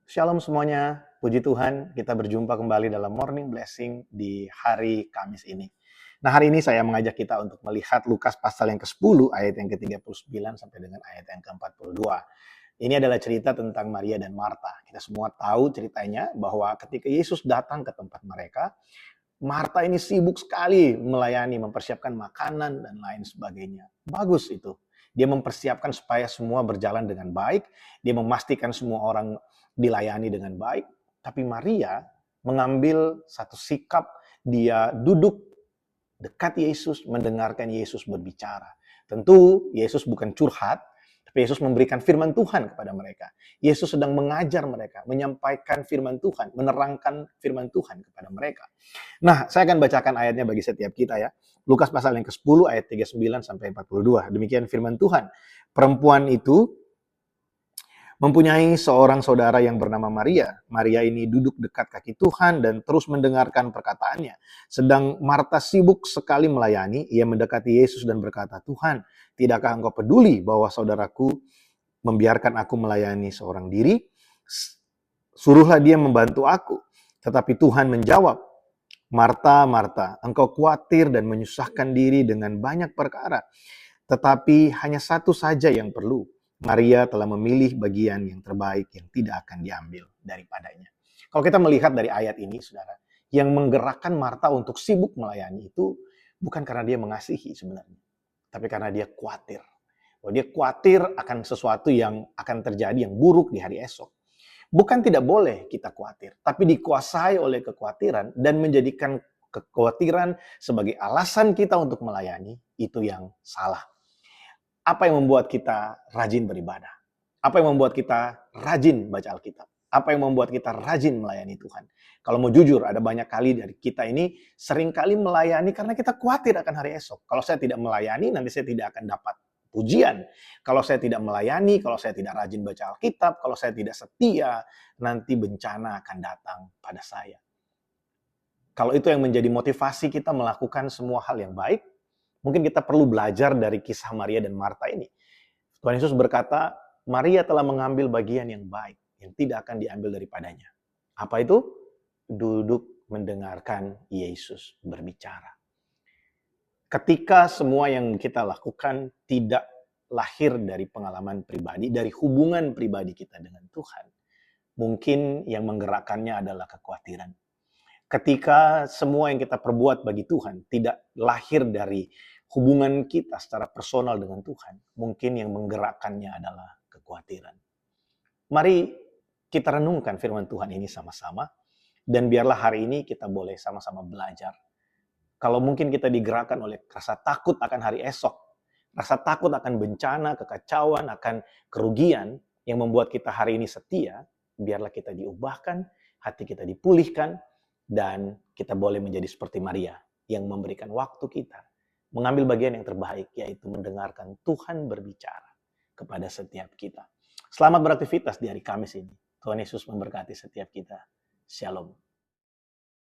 Shalom semuanya, puji Tuhan kita berjumpa kembali dalam Morning Blessing di hari Kamis ini. Nah hari ini saya mengajak kita untuk melihat Lukas pasal yang ke-10 ayat yang ke-39 sampai dengan ayat yang ke-42. Ini adalah cerita tentang Maria dan Marta. Kita semua tahu ceritanya bahwa ketika Yesus datang ke tempat mereka, Marta ini sibuk sekali melayani, mempersiapkan makanan dan lain sebagainya. Bagus itu. Dia mempersiapkan supaya semua berjalan dengan baik. Dia memastikan semua orang dilayani dengan baik. Tapi Maria mengambil satu sikap, dia duduk dekat Yesus, mendengarkan Yesus berbicara. Tentu Yesus bukan curhat, tapi Yesus memberikan firman Tuhan kepada mereka. Yesus sedang mengajar mereka, menyampaikan firman Tuhan, menerangkan firman Tuhan kepada mereka. Nah, saya akan bacakan ayatnya bagi setiap kita ya. Lukas pasal yang ke-10 ayat 39 sampai 42. Demikian firman Tuhan. Perempuan itu mempunyai seorang saudara yang bernama Maria. Maria ini duduk dekat kaki Tuhan dan terus mendengarkan perkataannya. Sedang Marta sibuk sekali melayani, ia mendekati Yesus dan berkata, "Tuhan, tidakkah engkau peduli bahwa saudaraku membiarkan aku melayani seorang diri? Suruhlah dia membantu aku." Tetapi Tuhan menjawab, "Marta, Marta, engkau khawatir dan menyusahkan diri dengan banyak perkara. Tetapi hanya satu saja yang perlu. Maria telah memilih bagian yang terbaik yang tidak akan diambil daripadanya." Kalau kita melihat dari ayat ini, saudara, yang menggerakkan Marta untuk sibuk melayani itu bukan karena dia mengasihi sebenarnya, tapi karena dia khawatir. Bahwa dia khawatir akan sesuatu yang akan terjadi yang buruk di hari esok. Bukan tidak boleh kita khawatir, tapi dikuasai oleh kekhawatiran dan menjadikan kekhawatiran sebagai alasan kita untuk melayani, itu yang salah. Apa yang membuat kita rajin beribadah? Apa yang membuat kita rajin baca Alkitab? Apa yang membuat kita rajin melayani Tuhan? Kalau mau jujur, ada banyak kali dari kita ini seringkali melayani karena kita khawatir akan hari esok. Kalau saya tidak melayani, nanti saya tidak akan dapat pujian. Kalau saya tidak melayani, kalau saya tidak rajin baca Alkitab, kalau saya tidak setia, nanti bencana akan datang pada saya. Kalau itu yang menjadi motivasi kita melakukan semua hal yang baik, mungkin kita perlu belajar dari kisah Maria dan Marta ini. Tuhan Yesus berkata, Maria telah mengambil bagian yang baik, yang tidak akan diambil daripadanya. Apa itu? Duduk mendengarkan Yesus berbicara. Ketika semua yang kita lakukan tidak lahir dari pengalaman pribadi, dari hubungan pribadi kita dengan Tuhan, mungkin yang menggerakkannya adalah kekhawatiran. Ketika semua yang kita perbuat bagi Tuhan tidak lahir dari hubungan kita secara personal dengan Tuhan, mungkin yang menggerakkannya adalah kekhawatiran. Mari kita renungkan firman Tuhan ini sama-sama, dan biarlah hari ini kita boleh sama-sama belajar. Kalau mungkin kita digerakkan oleh rasa takut akan hari esok, rasa takut akan bencana, kekacauan, akan kerugian yang membuat kita hari ini setia, biarlah kita diubahkan, hati kita dipulihkan, dan kita boleh menjadi seperti Maria yang memberikan waktu kita, mengambil bagian yang terbaik, yaitu mendengarkan Tuhan berbicara kepada setiap kita. Selamat beraktivitas di hari Kamis ini. Tuhan Yesus memberkati setiap kita. Shalom.